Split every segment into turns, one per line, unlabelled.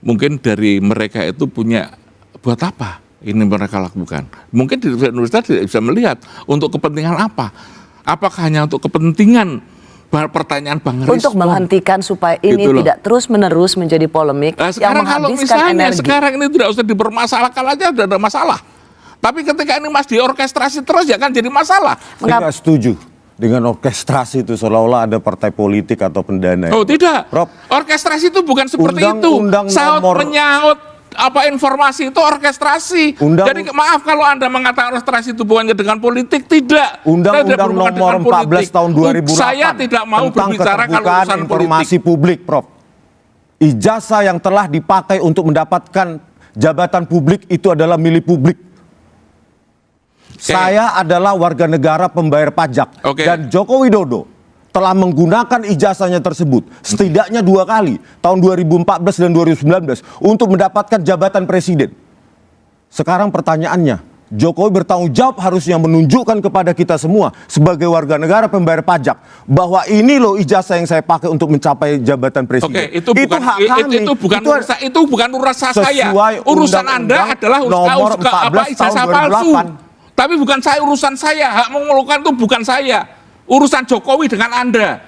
mungkin dari mereka itu punya buat apa ini mereka lakukan. Mungkin di universitas tidak bisa melihat untuk kepentingan apa. Apakah hanya untuk kepentingan pertanyaan Bang Rismon
untuk menghentikan supaya ini
gitu
tidak terus-menerus menjadi polemik yang menghabiskan energi.
Sekarang ini tidak usah dipermasalahkan aja, tidak ada masalah. Tapi ketika ini masih diorkestrasi terus ya kan jadi masalah.
Saya nggak setuju dengan orkestrasi itu seolah-olah ada partai politik atau pendana.
Oh tidak,
Rob,
orkestrasi itu bukan seperti itu. Saut menyaut apa informasi itu orkestrasi. Jadi maaf kalau Anda mengatakan orkestrasi itu bukannya dengan politik, tidak.
Undang-undang nomor 14 tahun 2008
saya tidak mau berbicara kalau urusan
informasi publik, Prof. Ijazah yang telah dipakai untuk mendapatkan jabatan publik itu adalah milik publik. Saya adalah warga negara pembayar pajak dan Joko Widodo telah menggunakan ijazahnya tersebut setidaknya 2 kali tahun 2014 dan 2019 untuk mendapatkan jabatan presiden. Sekarang pertanyaannya, Jokowi bertanggung jawab harusnya menunjukkan kepada kita semua sebagai warga negara pembayar pajak bahwa ini loh ijazah yang saya pakai untuk mencapai jabatan presiden.
Itu bukan urusan saya. Urusan Anda adalah ijazah palsu. Tapi bukan urusan saya, hak mengeluhkan itu bukan saya. Urusan Jokowi dengan Anda.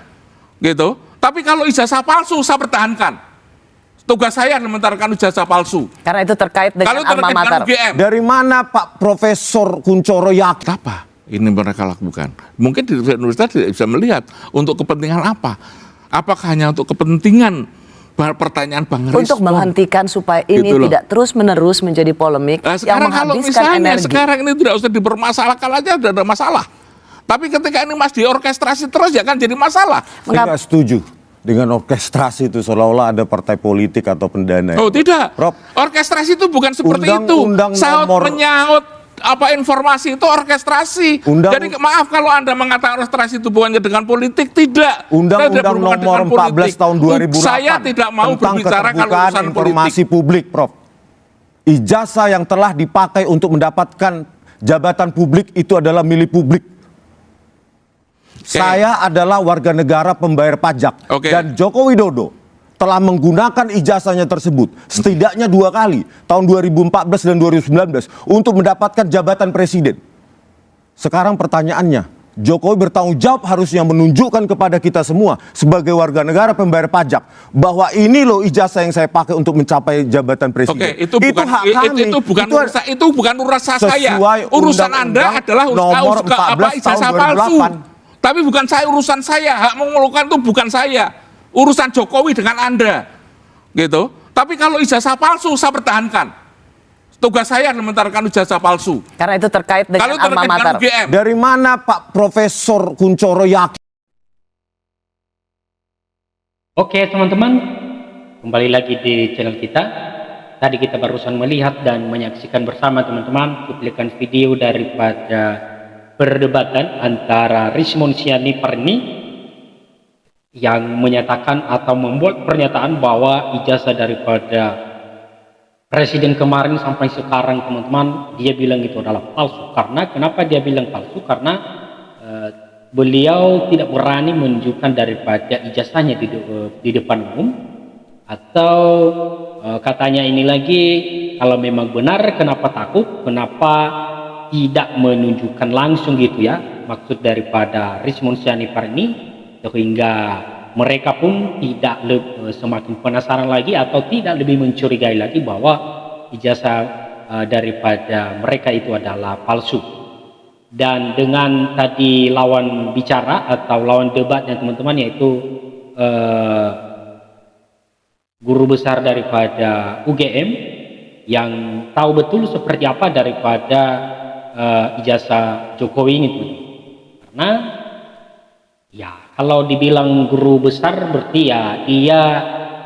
Gitu. Tapi kalau ijazah palsu saya pertahankan. Tugas saya mementarkan ijazah palsu.
Karena itu terkait dengan alma mater.
Dari mana Pak Profesor Kunchoro yakin?
Apa ini mereka lakukan? Mungkin di universitas tidak bisa melihat untuk kepentingan apa. Apakah hanya untuk kepentingan pertanyaan Bang Rismon
untuk menghentikan supaya ini tidak terus-menerus menjadi polemik yang menghabiskan energi.
Sekarang ini tidak usah dipermasalahkan aja, tidak ada masalah. Tapi ketika ini masih diorkestrasi terus ya kan jadi masalah.
Saya nggak setuju dengan orkestrasi itu seolah-olah ada partai politik atau pendana.
Oh tidak,
Rob,
orkestrasi itu bukan seperti itu. Saut menyaut apa informasi itu orkestrasi. Jadi maaf kalau Anda mengatakan orkestrasi itu bukannya dengan politik, tidak.
Undang-undang nomor 14 tahun 2008
saya tidak mau berbicara kalau urusan
informasi publik, Prof. Ijazah yang telah dipakai untuk mendapatkan jabatan publik itu adalah milik publik. Saya adalah warga negara pembayar pajak dan Joko Widodo telah menggunakan ijazahnya tersebut setidaknya 2 kali tahun 2014 dan 2019 untuk mendapatkan jabatan presiden. Sekarang pertanyaannya, Jokowi bertanggung jawab harusnya menunjukkan kepada kita semua sebagai warga negara pembayar pajak bahwa ini loh ijazah yang saya pakai untuk mencapai jabatan presiden.
Itu bukan urusan saya. Urusan Anda adalah ijazah palsu. Tapi bukan urusan saya, hak mengeluhkan itu bukan saya. Urusan Jokowi dengan Anda. Gitu. Tapi kalau ijazah palsu saya pertahankan. Tugas saya mementarkan ijazah palsu.
Karena itu terkait dengan alma mater.
Dari mana Pak Profesor Kunchoro yakin?
Oke teman-teman, kembali lagi di channel kita. Tadi kita barusan melihat dan menyaksikan bersama teman-teman cuplikan video daripada perdebatan antara Rismon Sianiparni yang menyatakan atau membuat pernyataan bahwa ijazah daripada presiden kemarin sampai sekarang teman-teman dia bilang itu adalah palsu. Karena kenapa dia bilang palsu? Karena beliau tidak berani menunjukkan daripada ijazahnya di depan umum, atau katanya ini lagi kalau memang benar kenapa takut, kenapa tidak menunjukkan langsung gitu ya maksud daripada Rismon Sianiparni, sehingga mereka pun tidak semakin penasaran lagi atau tidak lebih mencurigai lagi bahwa ijazah daripada mereka itu adalah palsu. Dan dengan tadi lawan bicara atau lawan debatnya teman-teman, yaitu guru besar daripada UGM yang tahu betul seperti apa daripada ijazah Jokowi ini. Karena ya kalau dibilang guru besar berarti ya dia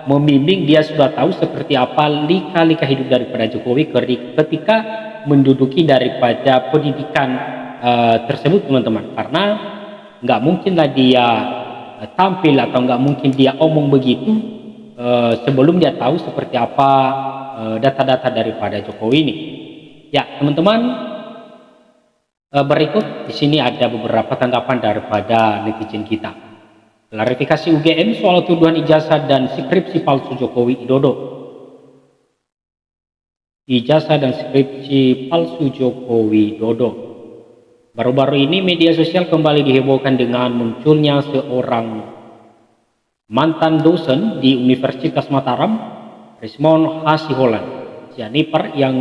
membimbing, dia sudah tahu seperti apa lika-lika hidup daripada Jokowi ketika menduduki daripada pendidikan tersebut teman-teman. Karena nggak mungkinlah dia tampil atau nggak mungkin dia omong begitu sebelum dia tahu seperti apa data-data daripada Jokowi ini. Ya teman-teman, berikut di sini ada beberapa tanggapan daripada netizen kita. Klarifikasi UGM soal tuduhan ijazah dan skripsi palsu Jokowi Widodo. ijazah dan skripsi palsu Joko Widodo. Baru-baru ini media sosial kembali dihebohkan dengan munculnya seorang mantan dosen di Universitas Mataram, Rismon Hasiholan Sianipar, yang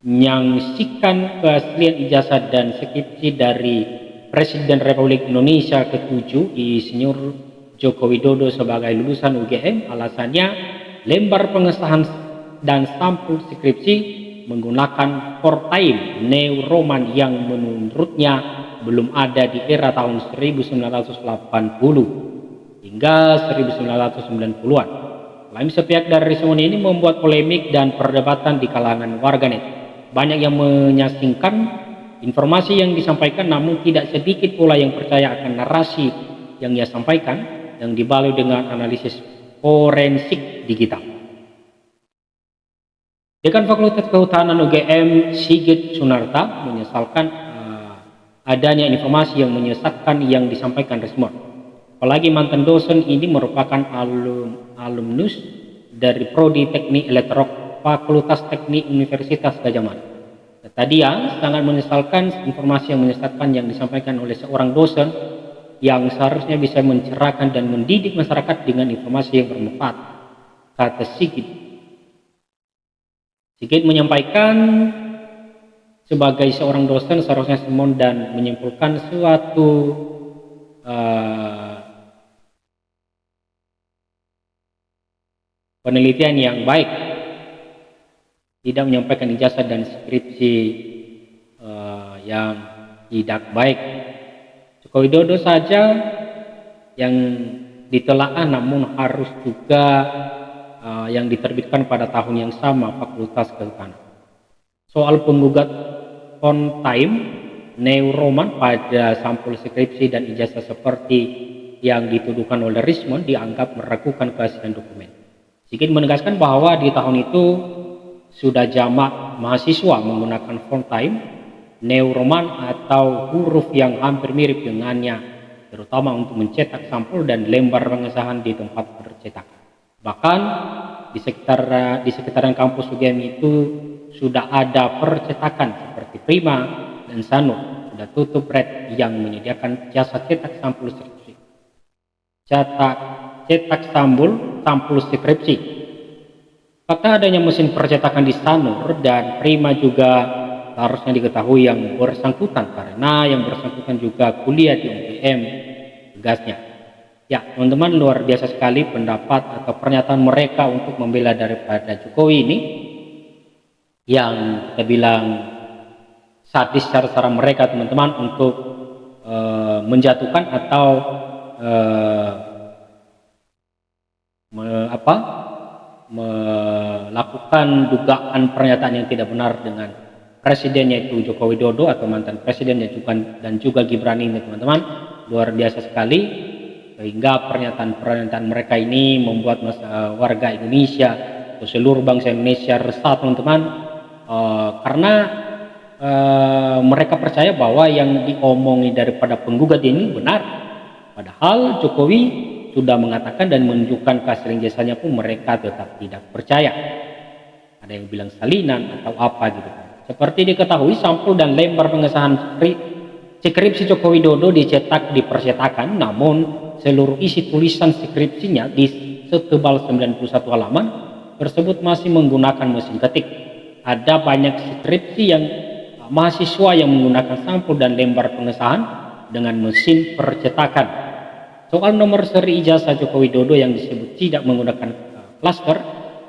menyaksikan keaslian ijazah dan skripsi dari Presiden Republik Indonesia ke-7 Insinyur Joko Widodo sebagai lulusan UGM. Alasannya, lembar pengesahan dan sampul skripsi menggunakan Fortime Neuroman yang menurutnya belum ada di era tahun 1980 hingga 1990-an. Klaim sepihak dari Rismon ini membuat polemik dan perdebatan di kalangan warganet. Banyak yang menyasingkan informasi yang disampaikan, namun tidak sedikit pula yang percaya akan narasi yang ia sampaikan yang dibaloi dengan analisis forensik digital. Dekan Fakultas Kehutanan UGM Sigit Sunarta menyesalkan adanya informasi yang menyesatkan yang disampaikan Rismon. Apalagi mantan dosen ini merupakan alumnus dari Prodi Teknik Elektro Fakultas Teknik Universitas Gadjah Mada. Kata dia, sangat menyesalkan informasi yang menyesatkan yang disampaikan oleh seorang dosen yang seharusnya bisa mencerahkan dan mendidik masyarakat dengan informasi yang bermanfaat, kata Sigit. Sigit menyampaikan sebagai seorang dosen seharusnya Rismon dan menyimpulkan suatu penelitian yang baik, tidak menyampaikan ijazah dan skripsi yang tidak baik. Joko Widodo saja yang ditelaah, namun harus juga yang diterbitkan pada tahun yang sama Fakultas Kehutanan. Soal penggugat Fortime Neuroman pada sampul skripsi dan ijazah seperti yang dituduhkan oleh Rismon dianggap meragukan keaslian dokumen. Sigit menegaskan bahwa di tahun itu sudah jamak mahasiswa menggunakan Fortime Neuroman atau huruf yang hampir mirip dengannya, terutama untuk mencetak sampul dan lembar pengesahan di tempat percetakan. Bahkan di sekitaran kampus UGM itu sudah ada percetakan seperti Prima dan Sanur, sudah tutup red yang menyediakan jasa cetak sampul skripsi. Cetak sampul skripsi. Fakta adanya mesin percetakan di Sanur dan Prima juga harusnya diketahui yang bersangkutan, karena yang bersangkutan juga kuliah di UGM, tegasnya. Ya, teman-teman, luar biasa sekali pendapat atau pernyataan mereka untuk membela daripada Jokowi ini, yang kita bilang sadis cara mereka, teman-teman, untuk menjatuhkan atau melakukan dugaan pernyataan yang tidak benar dengan presidennya itu Joko Widodo atau mantan presidennya dan juga Gibran ini, teman-teman. Luar biasa sekali, sehingga pernyataan mereka ini membuat warga Indonesia atau seluruh bangsa Indonesia resah, teman-teman, karena mereka percaya bahwa yang diomongi daripada penggugat ini benar, padahal Jokowi sudah mengatakan dan menunjukkan keaslian jasanya pun mereka tetap tidak percaya. Ada yang bilang salinan atau apa gitu. Seperti diketahui, sampul dan lembar pengesahan skripsi Joko Widodo dicetak di percetakan, namun seluruh isi tulisan skripsinya di setebal 91 halaman tersebut masih menggunakan mesin ketik. Ada banyak skripsi yang mahasiswa yang menggunakan sampul dan lembar pengesahan dengan mesin percetakan. Soal nomor seri ijazah Joko Widodo yang disebut tidak menggunakan klaster,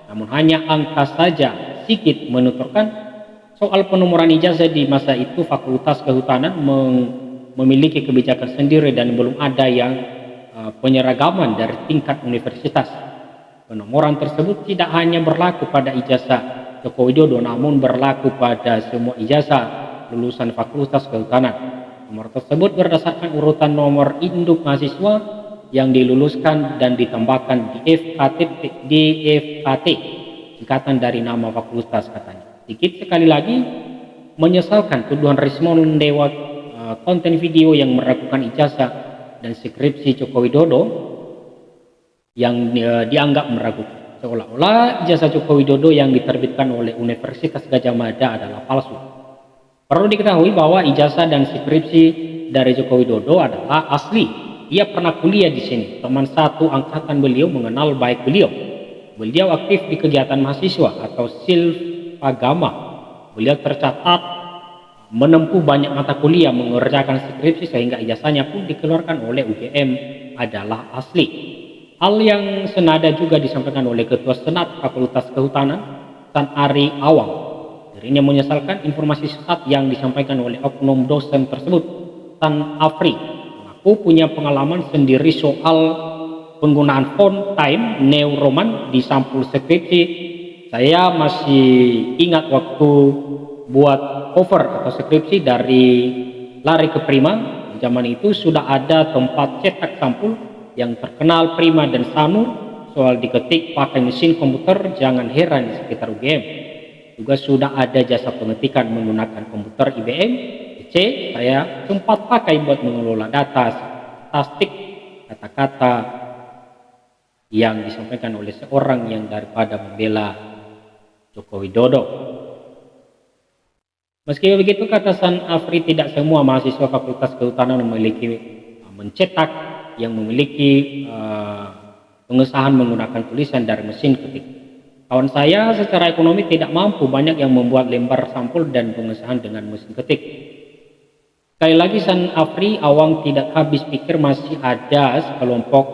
namun hanya angka saja, Sigit menuturkan soal penomoran ijazah di masa itu Fakultas Kehutanan memiliki kebijakan sendiri dan belum ada yang penyeragaman dari tingkat universitas. Penomoran tersebut tidak hanya berlaku pada ijazah Joko Widodo, namun berlaku pada semua ijazah lulusan Fakultas Kehutanan. Nomor tersebut berdasarkan urutan nomor induk mahasiswa yang diluluskan dan ditambahkan di FKT, singkatan dari nama fakultas, katanya. Sedikit sekali lagi menyesalkan tuduhan Rismon lewat konten video yang meragukan ijazah dan skripsi Joko Widodo yang dianggap meragukan. seolah-olah ijazah Joko Widodo yang diterbitkan oleh Universitas Gadjah Mada adalah palsu. Perlu diketahui bahwa ijazah dan skripsi dari Joko Widodo adalah asli. Ia pernah kuliah di sini. Teman satu angkatan beliau mengenal baik beliau. Beliau aktif di kegiatan mahasiswa atau Silvagama. Beliau tercatat menempuh banyak mata kuliah, mengerjakan skripsi sehingga ijazahnya pun dikeluarkan oleh UGM adalah asli. Hal yang senada juga disampaikan oleh Ketua Senat Fakultas Kehutanan, Tan Ari Awang. Dirinya menyesalkan informasi sesat yang disampaikan oleh oknum dosen tersebut. Tan Afri mengaku punya pengalaman sendiri soal penggunaan font time New Roman di sampul skripsi. Saya masih ingat waktu buat cover atau skripsi dari Lari ke Prima. Zaman itu sudah ada tempat cetak sampul yang terkenal Prima dan Sanur. Soal diketik pakai mesin komputer, jangan heran di sekitar UGM. Juga sudah ada jasa pengetikan menggunakan komputer IBM. Saya sempat pakai buat mengelola data statistik kata-kata yang disampaikan oleh seorang yang daripada membela Joko Widodo. Meski begitu, kata San Afri, tidak semua mahasiswa Fakultas Kehutanan memiliki mencetak yang memiliki pengesahan menggunakan tulisan dari mesin ketik. Kawan saya secara ekonomi tidak mampu, banyak yang membuat lembar sampul dan pengesahan dengan mesin ketik. Sekali lagi, San Afri Awang tidak habis pikir masih ada sekelompok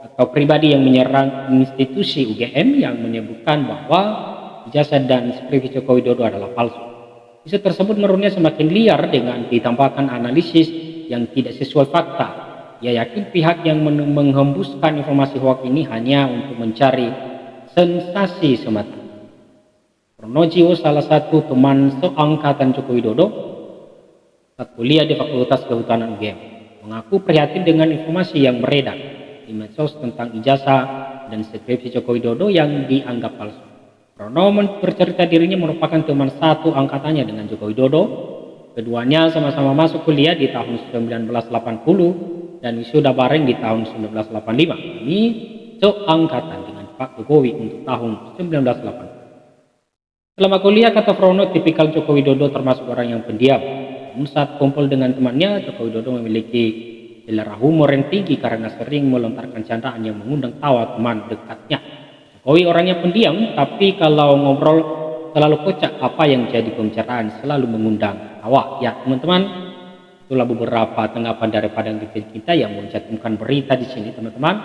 atau pribadi yang menyerang institusi UGM yang menyebutkan bahwa ijazah dan skripsi Joko Widodo adalah palsu. Isu tersebut menurutnya semakin liar dengan ditambahkan analisis yang tidak sesuai fakta. Ia yakin pihak yang menghembuskan informasi hoax ini hanya untuk mencari sensasi semata. Pronojiwo, salah satu teman seangkatan Joko Widodo saat kuliah di Fakultas Kehutanan UGM, mengaku prihatin dengan informasi yang beredar di medsos tentang ijazah dan skripsi Joko Widodo yang dianggap palsu. Prono bercerita dirinya merupakan teman satu angkatannya dengan Joko Widodo. Keduanya sama-sama masuk kuliah di tahun 1980 dan wisuda bareng di tahun 1985. Ini seangkatan dengan Pak Jokowi untuk tahun 1980. Selama kuliah, kata Prono, tipikal Joko Widodo termasuk orang yang pendiam. Namun saat kumpul dengan temannya, Joko Widodo memiliki selera humor yang tinggi karena sering melontarkan candaan yang mengundang tawa teman dekatnya. Jokowi orangnya pendiam, tapi kalau ngobrol selalu kocak. Apa yang jadi pembicaraan selalu mengundang tawa. Ya teman-teman, itulah beberapa tanggapan daripada kita yang mencantumkan berita di sini, teman-teman.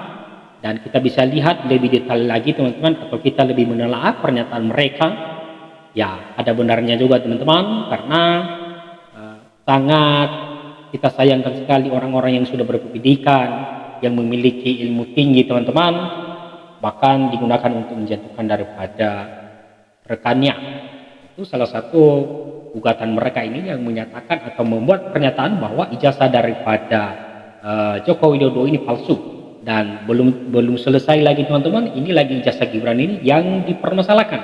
Dan kita bisa lihat lebih detail lagi, teman-teman, atau kita lebih menelaah pernyataan mereka. Ya, ada benarnya juga, teman-teman, karena sangat kita sayangkan sekali orang-orang yang sudah berpendidikan, yang memiliki ilmu tinggi, teman-teman, bahkan digunakan untuk menjatuhkan daripada rekannya. Itu salah satu gugatan mereka ini yang menyatakan atau membuat pernyataan bahwa ijazah daripada Joko Widodo ini palsu. Dan belum selesai lagi, teman-teman, ini lagi ijazah Gibran ini yang dipermasalahkan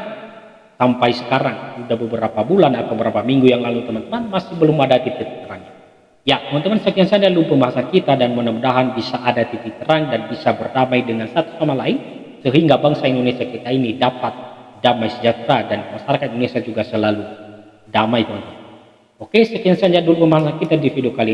sampai sekarang. Sudah beberapa bulan atau beberapa minggu yang lalu, teman-teman, masih belum ada titik terangnya. Ya teman-teman, sekian saja dulu pembahasan kita, dan mudah-mudahan bisa ada titik terang dan bisa berdamai dengan satu sama lain, sehingga bangsa Indonesia kita ini dapat damai sejahtera dan masyarakat Indonesia juga selalu damai, teman-teman. Oke, sekian saja dulu pembahasan kita di video kali ini.